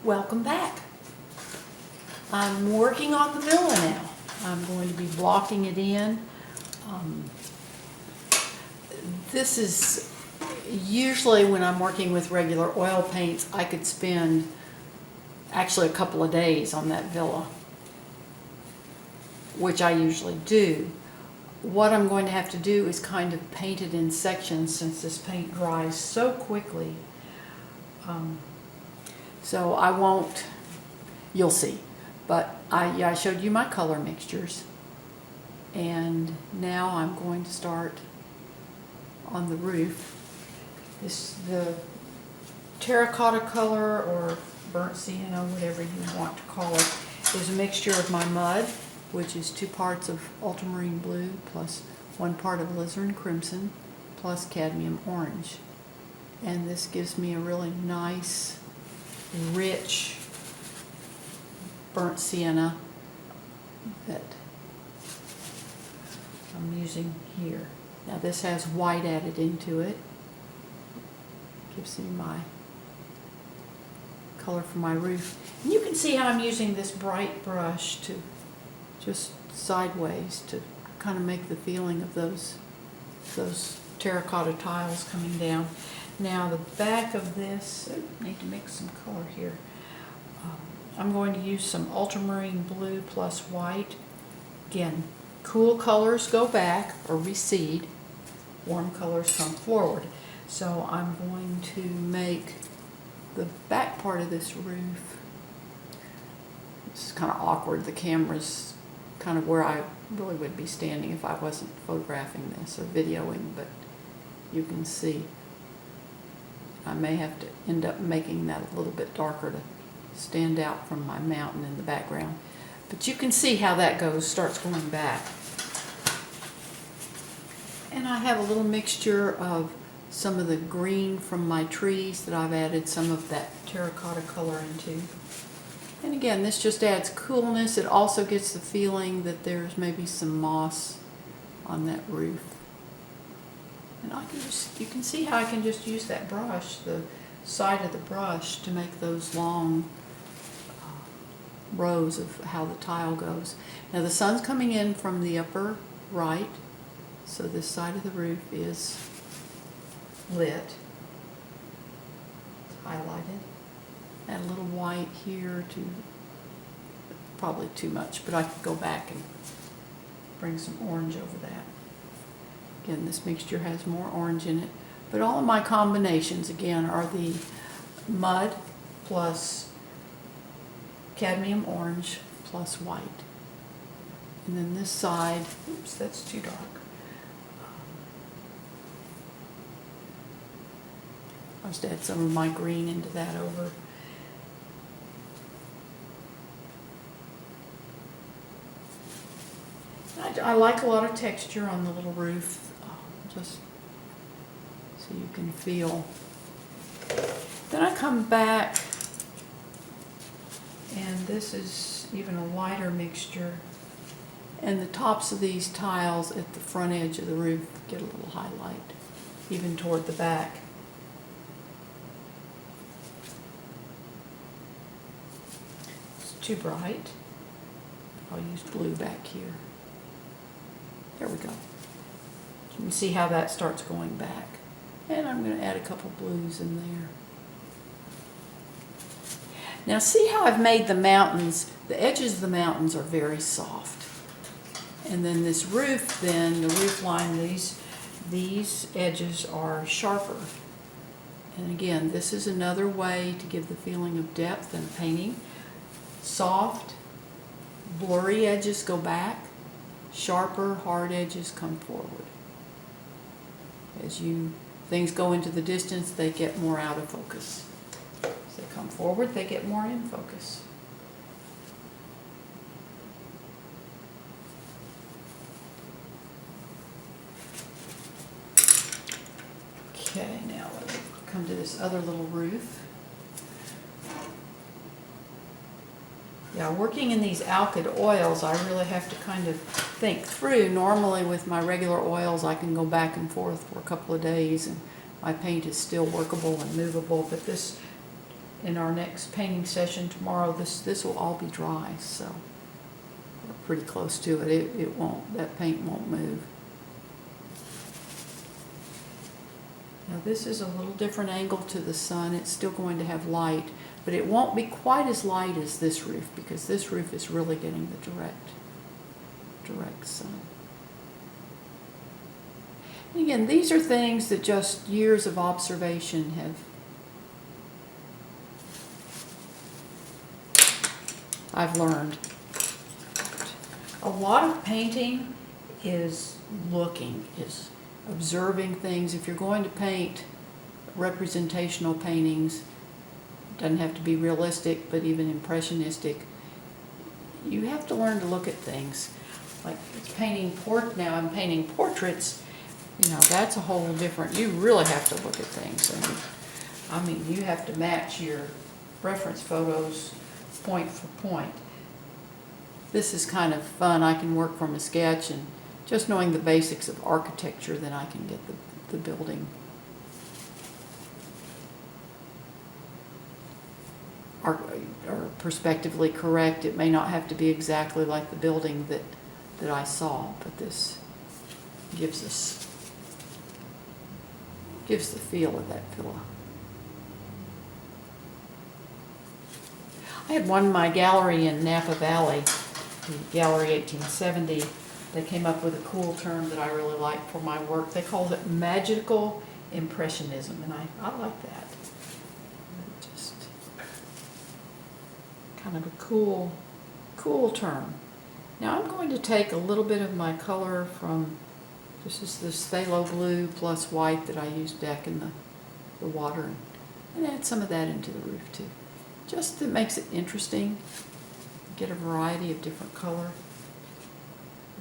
Welcome back. I'm working on the villa now. I'm going to be blocking it in. This is usually when I'm working with regular oil paints, I could spend actually a couple of days on that villa, which I usually do. What I'm going to have to do is kind of paint it in sections since this paint dries so quickly. So I won't, you'll see. But I showed you my color mixtures. And now I'm going to start on the roof. The terracotta color or burnt sienna, whatever you want to call it, is a mixture of my mud, which is 2 parts of ultramarine blue plus 1 part of alizarin crimson plus cadmium orange. And this gives me a really nice, rich burnt sienna that I'm using here. Now this has white added into it. Gives me my color for my roof. And you can see how I'm using this bright brush to just sideways to kind of make the feeling of those terracotta tiles coming down. Now the back of this, I need to mix some color here. I'm going to use some ultramarine blue plus white. Again, cool colors go back or recede, warm colors come forward. So I'm going to make the back part of this roof, it's kind of awkward, the camera's kind of where I really would be standing if I wasn't photographing this or videoing, but you can see I may have to end up making that a little bit darker to stand out from my mountain in the background. But you can see how that goes, starts going back. And I have a little mixture of some of the green from my trees that I've added some of that terracotta color into. And again, this just adds coolness. It also gets the feeling that there's maybe some moss on that roof. And you can see how I can just use that brush, the side of the brush, to make those long rows of how the tile goes. Now the sun's coming in from the upper right, so this side of the roof is lit. It's highlighted. Add a little white here to, probably too much, but I could go back and bring some orange over that. Again, this mixture has more orange in it, but all of my combinations again are the mud plus cadmium orange plus white. And then this side, oops, that's too dark. I'll just add some of my green into that over. I like a lot of texture on the little roof, just so you can feel. Then I come back, and this is even a lighter mixture, and the tops of these tiles at the front edge of the roof get a little highlight, even toward the back. It's too bright. I'll use blue back here. There we go. You can see how that starts going back. And I'm going to add a couple blues in there. Now see how I've made the mountains, the edges of the mountains are very soft. And then this roof, then the roof line, these edges are sharper. And again, this is another way to give the feeling of depth in painting. Soft, blurry edges go back. Sharper, hard edges come forward. As things go into the distance, they get more out of focus. As they come forward, they get more in focus. Okay, now let me come to this other little roof. Yeah, working in these alkyd oils, I really have to kind of think through. Normally with my regular oils, I can go back and forth for a couple of days and my paint is still workable and movable, but this in our next painting session tomorrow, this will all be dry, so we're pretty close to it. It won't, that paint won't move. Now this is a little different angle to the sun. It's still going to have light, but it won't be quite as light as this roof, because this roof is really getting the direct sun. And again, these are things that just years of observation I've learned. A lot of painting is observing things. If you're going to paint representational paintings, it doesn't have to be realistic, but even impressionistic, you have to learn to look at things. Like it's painting now I'm painting portraits, you know, that's a whole different, you really have to look at things. And I mean, you have to match your reference photos point for point. This is kind of fun. I can work from a sketch, and just knowing the basics of architecture, then I can get the building or perspectively correct. It may not have to be exactly like the building that I saw, but this gives the feel of that villa. I had one in my gallery in Napa Valley, the Gallery 1870. They came up with a cool term that I really like for my work. They called it magical impressionism, and I like that. Just kind of a cool term. Now I'm going to take a little bit of my color from, this is this phthalo blue plus white that I used back in the water, and add some of that into the roof too. Just that makes it interesting. Get a variety of different color.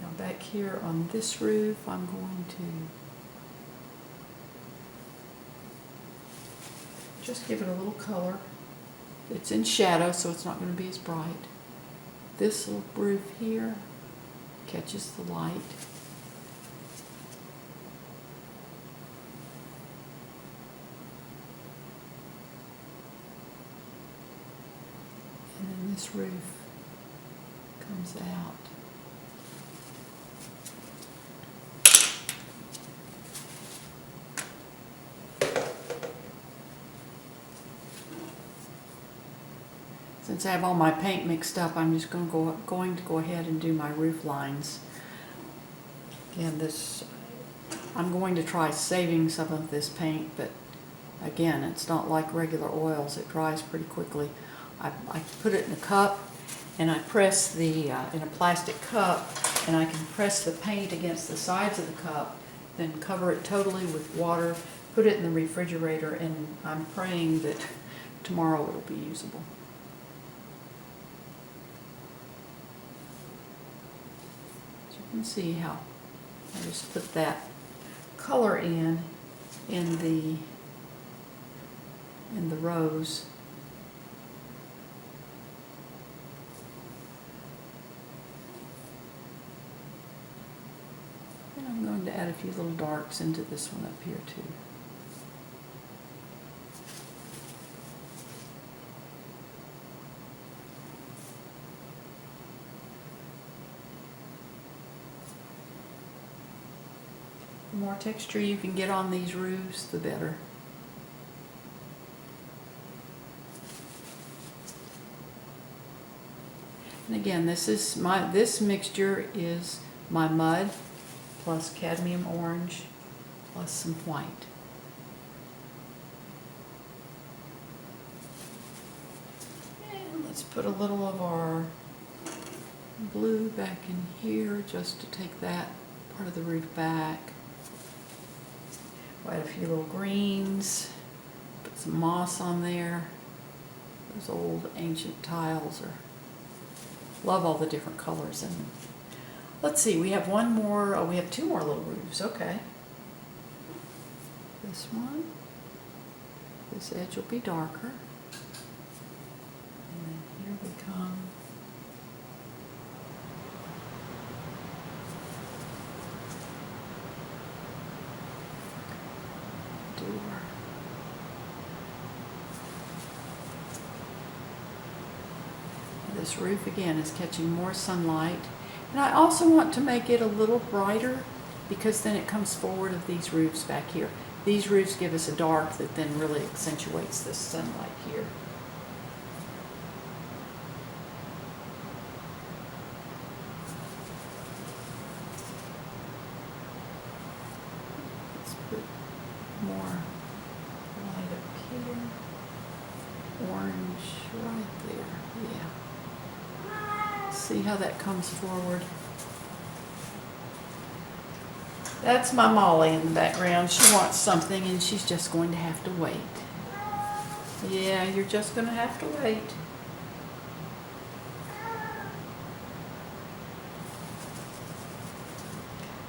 Now back here on this roof, I'm going to just give it a little color. It's in shadow, so it's not going to be as bright. This little roof here catches the light. And then this roof comes out. Since I have all my paint mixed up, I'm just going to go ahead and do my roof lines. Again, I'm going to try saving some of this paint, but again, it's not like regular oils. It dries pretty quickly. I put it in a cup, and I press in a plastic cup, and I can press the paint against the sides of the cup, then cover it totally with water, put it in the refrigerator, and I'm praying that tomorrow it'll be usable. So you can see how I just put that color in the rows. And I'm going to add a few little darks into this one up here too. The more texture you can get on these roofs, the better. And again, this mixture is my mud plus cadmium orange plus some white. And let's put a little of our blue back in here just to take that part of the roof back. Add a few little greens, put some moss on there. Those old ancient tiles love all the different colors. And let's see, we have we have two more little roofs, okay. This one, this edge will be darker. And then here we come. this roof again is catching more sunlight. And I also want to make it a little brighter because then it comes forward of these roofs back here. These roofs give us a dark that then really accentuates this sunlight here. Let's put more light up here. Orange right there, yeah. See how that comes forward? That's my Molly in the background. She wants something and she's just going to have to wait. Yeah, you're just going to have to wait.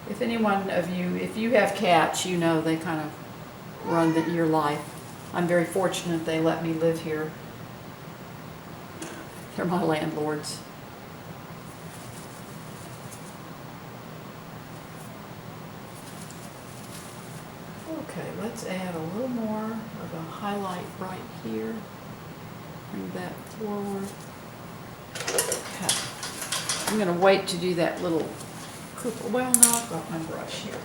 If any one of you, if you have cats, you know they kind of run your life. I'm very fortunate they let me live here. They're my landlords. Okay, let's add a little more of a highlight right here. Bring that forward. Okay. I'm going to wait to do that little cupola. Well, no, I've got my brush here.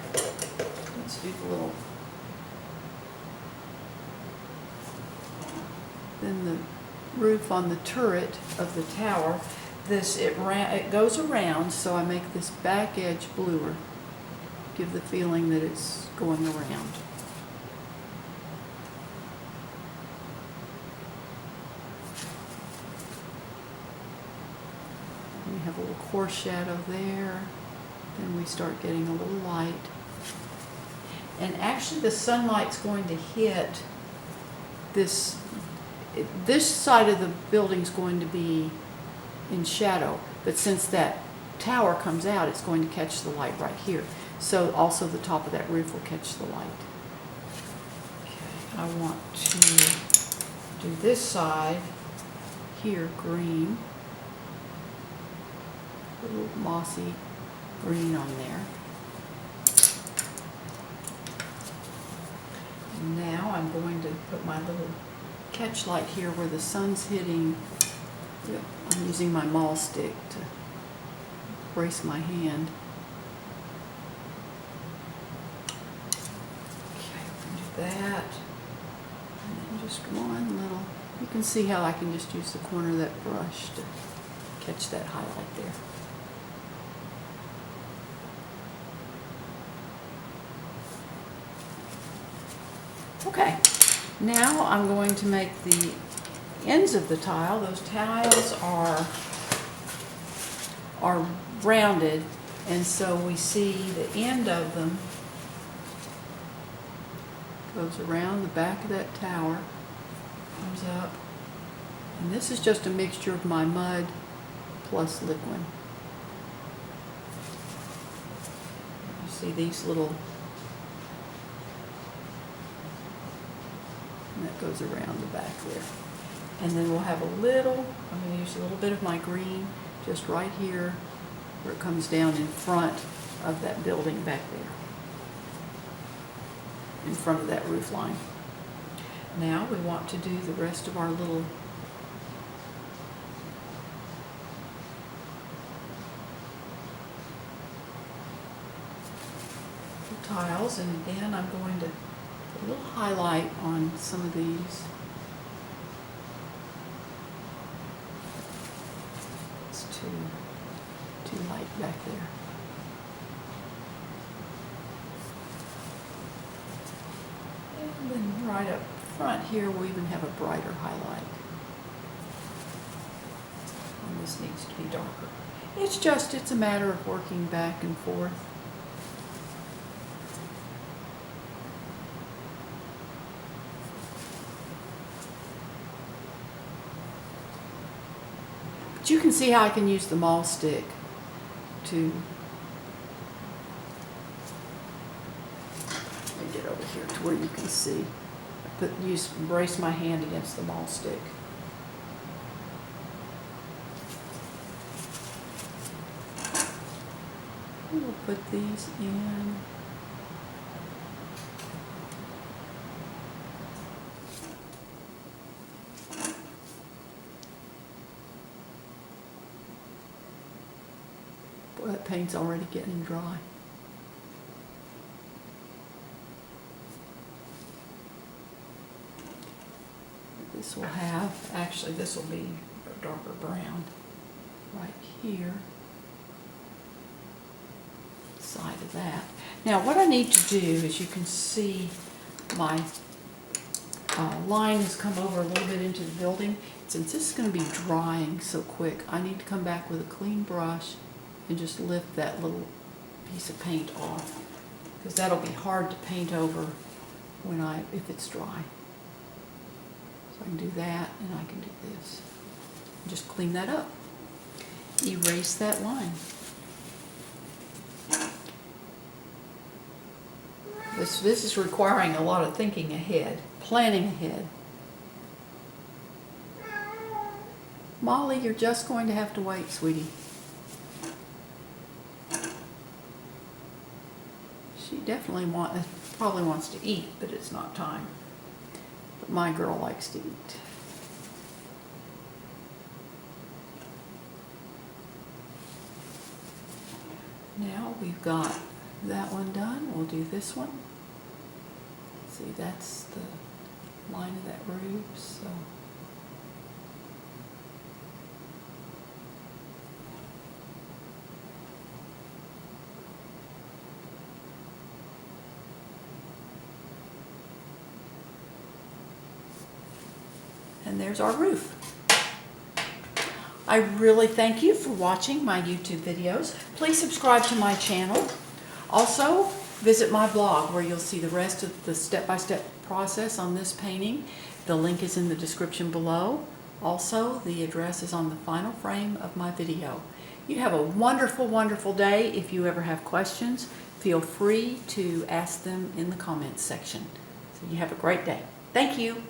Let's do the little. Then the roof on the turret of the tower. It goes around, so I make this back edge bluer. Give the feeling that it's going around. We have a little coarse shadow there. Then we start getting a little light. And actually the sunlight's going to hit this side of the building's going to be in shadow. But since that tower comes out, it's going to catch the light right here. So also the top of that roof will catch the light. Okay, I want to do this side here green. A little mossy green on there. And now I'm going to put my little catch light here where the sun's hitting. I'm using my maul stick to brace my hand. That, and then just one little, you can see how I can just use the corner of that brush to catch that highlight there. Okay, now I'm going to make the ends of the tile. Those tiles are rounded, and so we see the end of them goes around the back of that tower, comes up, and this is just a mixture of my mud plus liquid. You see these little, and that goes around the back there. And then we'll have a little, I'm going to use a little bit of my green just right here where it comes down in front of that building back there, in front of that roof line. Now we want to do the rest of our little tiles, and again I'm going to put a little highlight on some of these. It's too light back there. And then right up front here, we'll even have a brighter highlight. And this needs to be darker. It's a matter of working back and forth. But you can see how I can use the maul stick to get over here to where you can see. Brace my hand against the maul stick. We'll put these in. That paint's already getting dry. This will have, actually this will be a darker brown right here. Side of that. Now what I need to do, as you can see, my line has come over a little bit into the building. Since this is going to be drying so quick, I need to come back with a clean brush and just lift that little piece of paint off, because that'll be hard to paint over if it's dry. So I can do that, and I can do this. Just clean that up. Erase that line. This is requiring a lot of thinking ahead, planning ahead. Molly, you're just going to have to wait, sweetie. She definitely probably wants to eat, but it's not time. But my girl likes to eat. Now we've got that one done. We'll do this one. See, that's the line of that roof, so. And there's our roof. I really thank you for watching my YouTube videos. Please subscribe to my channel. Also, visit my blog where you'll see the rest of the step-by-step process on this painting. The link is in the description below. Also, the address is on the final frame of my video. You have a wonderful, wonderful day. If you ever have questions, feel free to ask them in the comments section. So you have a great day. Thank you.